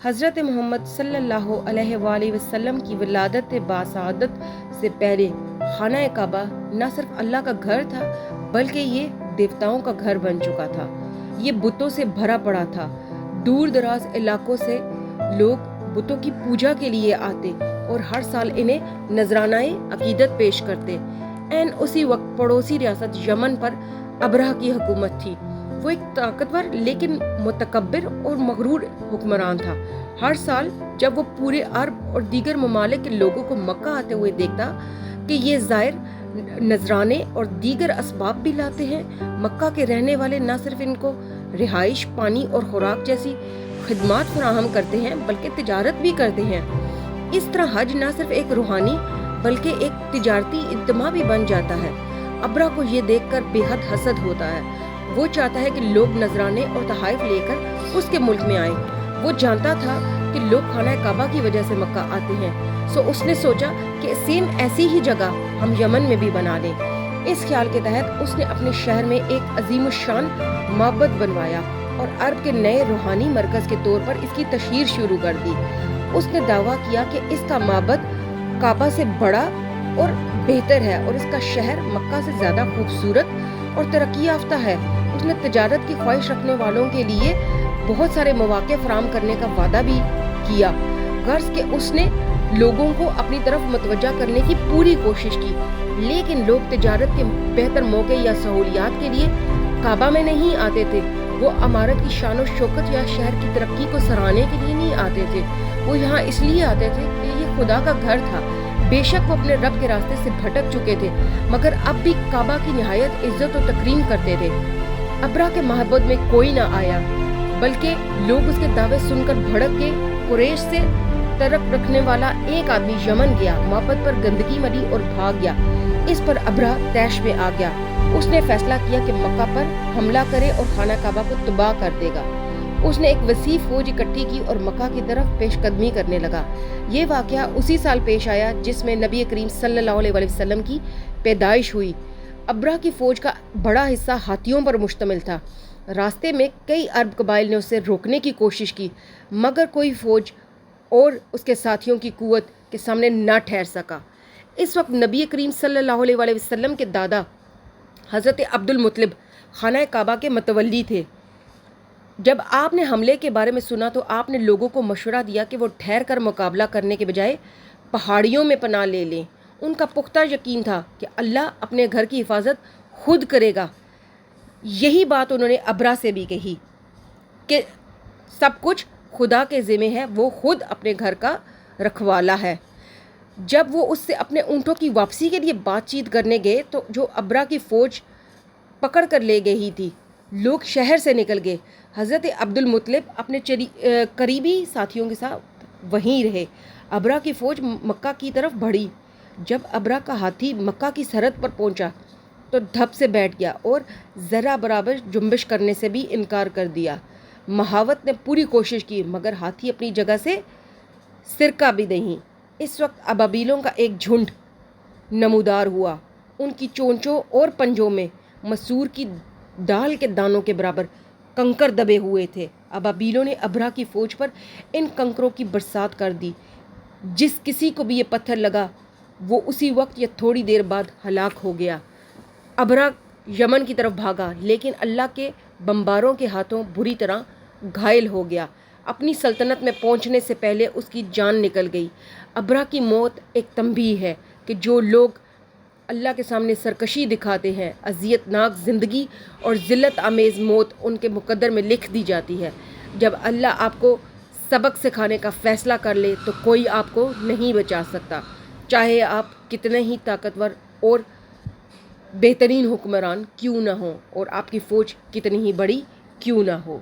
حضرت محمد صلی اللہ علیہ وآلہ وسلم کی ولادت باسعادت سے پہلے خانہ کعبہ نہ صرف اللہ کا گھر تھا بلکہ یہ دیوتاؤں کا گھر بن چکا تھا۔ یہ بتوں سے بھرا پڑا تھا۔ دور دراز علاقوں سے لوگ بتوں کی پوجا کے لیے آتے اور ہر سال انہیں نذرانہ عقیدت پیش کرتے۔ این اسی وقت پڑوسی ریاست یمن پر ابرہہ کی حکومت تھی۔ وہ ایک طاقتور لیکن متکبر اور مغرور حکمران تھا۔ ہر سال جب وہ پورے عرب اور دیگر ممالک کے لوگوں کو مکہ آتے ہوئے دیکھتا کہ یہ زائر نذرانے اور دیگر اسباب بھی لاتے ہیں، مکہ کے رہنے والے نہ صرف ان کو رہائش، پانی اور خوراک جیسی خدمات فراہم کرتے ہیں بلکہ تجارت بھی کرتے ہیں۔ اس طرح حج نہ صرف ایک روحانی بلکہ ایک تجارتی اجتماع بھی بن جاتا ہے۔ ابرہ کو یہ دیکھ کر بے حد حسد ہوتا ہے۔ وہ چاہتا ہے کہ لوگ نذرانے اور تحائف لے کر اس کے ملک میں آئیں۔ وہ جانتا تھا کہ لوگ خانہ کعبہ کی وجہ سے مکہ آتے ہیں، سو اس نے سوچا کہ سیم ایسی ہی جگہ ہم یمن میں بھی بنا لیں۔ اس خیال کے تحت اس نے اپنے شہر میں ایک عظیم الشان معبد بنوایا اور عرب کے نئے روحانی مرکز کے طور پر اس کی تشہیر شروع کر دی۔ اس نے دعویٰ کیا کہ اس کا معبد کعبہ سے بڑا اور بہتر ہے اور اس کا شہر مکہ سے زیادہ خوبصورت اور ترقی یافتہ ہے۔ اس نے تجارت کی خواہش رکھنے والوں کے لیے بہت سارے مواقع فراہم کرنے کا وعدہ بھی کیا، غرض کہ اس نے لوگوں کو اپنی طرف متوجہ کرنے کی پوری کوشش کی، لیکن لوگ تجارت کے بہتر موقع یا سہولیات کے لیے کعبہ میں نہیں آتے تھے۔ وہ عمارت کی شان و شوکت یا شہر کی ترقی کو سراہنے کے لیے نہیں آتے تھے، وہ یہاں اس لیے آتے تھے کہ یہ خدا کا گھر تھا۔ بے شک وہ اپنے رب کے راستے سے بھٹک چکے تھے، مگر اب بھی کعبہ کی نہایت عزت و تکریم کرتے تھے۔ ابرہ کے معبد میں کوئی نہ آیا، بلکہ لوگ اس کے دعوے سن کر بھڑک گئے۔ قریش سے تعلق رکھنے والا ایک آدمی یمن گیا، معبد پر گندگی ملی اور بھاگ گیا۔ اس پر ابرہ طیش میں آ گیا۔ اس نے فیصلہ کیا کہ مکہ پر حملہ کرے اور خانہ کعبہ کو تباہ کر دے گا۔ اس نے ایک وسیع فوج اکٹھی کی اور مکہ کی طرف پیش قدمی کرنے لگا۔ یہ واقعہ اسی سال پیش آیا جس میں نبی کریم صلی اللہ علیہ وسلم کی پیدائش ہوئی۔ ابرہ کی فوج کا بڑا حصہ ہاتھیوں پر مشتمل تھا۔ راستے میں کئی عرب قبائل نے اسے روکنے کی کوشش کی، مگر کوئی فوج اور اس کے ساتھیوں کی قوت کے سامنے نہ ٹھہر سکا۔ اس وقت نبی کریم صلی اللہ علیہ وسلم کے دادا حضرت عبد المطلب خانہ کعبہ کے متولی تھے۔ جب آپ نے حملے کے بارے میں سنا تو آپ نے لوگوں کو مشورہ دیا کہ وہ ٹھہر کر مقابلہ کرنے کے بجائے پہاڑیوں میں پناہ لے لیں۔ ان کا پختہ یقین تھا کہ اللہ اپنے گھر کی حفاظت خود کرے گا۔ یہی بات انہوں نے ابرہ سے بھی کہی کہ سب کچھ خدا کے ذمہ ہے، وہ خود اپنے گھر کا رکھوالا ہے۔ جب وہ اس سے اپنے اونٹوں کی واپسی کے لیے بات چیت کرنے گئے تو جو ابرہ کی فوج پکڑ کر لے گئی تھی، لوگ شہر سے نکل گئے۔ حضرت عبد المطلب اپنے قریبی ساتھیوں کے ساتھ وہیں رہے۔ ابرہ کی فوج مکہ کی طرف بڑھی۔ جب ابرہ کا ہاتھی مکہ کی سرحد پر پہنچا تو دھپ سے بیٹھ گیا اور ذرہ برابر جنبش کرنے سے بھی انکار کر دیا۔ مہاوت نے پوری کوشش کی مگر ہاتھی اپنی جگہ سے سرکا بھی نہیں۔ اس وقت ابابیلوں کا ایک جھنڈ نمودار ہوا۔ ان کی چونچوں اور پنجوں میں مسور کی دال کے دانوں کے برابر کنکر دبے ہوئے تھے۔ ابابیلوں نے ابرہ کی فوج پر ان کنکروں کی برسات کر دی۔ جس کسی کو بھی یہ پتھر لگا وہ اسی وقت یا تھوڑی دیر بعد ہلاک ہو گیا۔ ابرہ یمن کی طرف بھاگا لیکن اللہ کے بمباروں کے ہاتھوں بری طرح گھائل ہو گیا۔ اپنی سلطنت میں پہنچنے سے پہلے اس کی جان نکل گئی۔ ابرہ کی موت ایک تنبیہ ہے کہ جو لوگ اللہ کے سامنے سرکشی دکھاتے ہیں، اذیت ناک زندگی اور ذلت آمیز موت ان کے مقدر میں لکھ دی جاتی ہے۔ جب اللہ آپ کو سبق سکھانے کا فیصلہ کر لے تو کوئی آپ کو نہیں بچا سکتا، چاہے آپ کتنے ہی طاقتور اور بہترین حکمران کیوں نہ ہوں اور آپ کی فوج کتنی ہی بڑی کیوں نہ ہو۔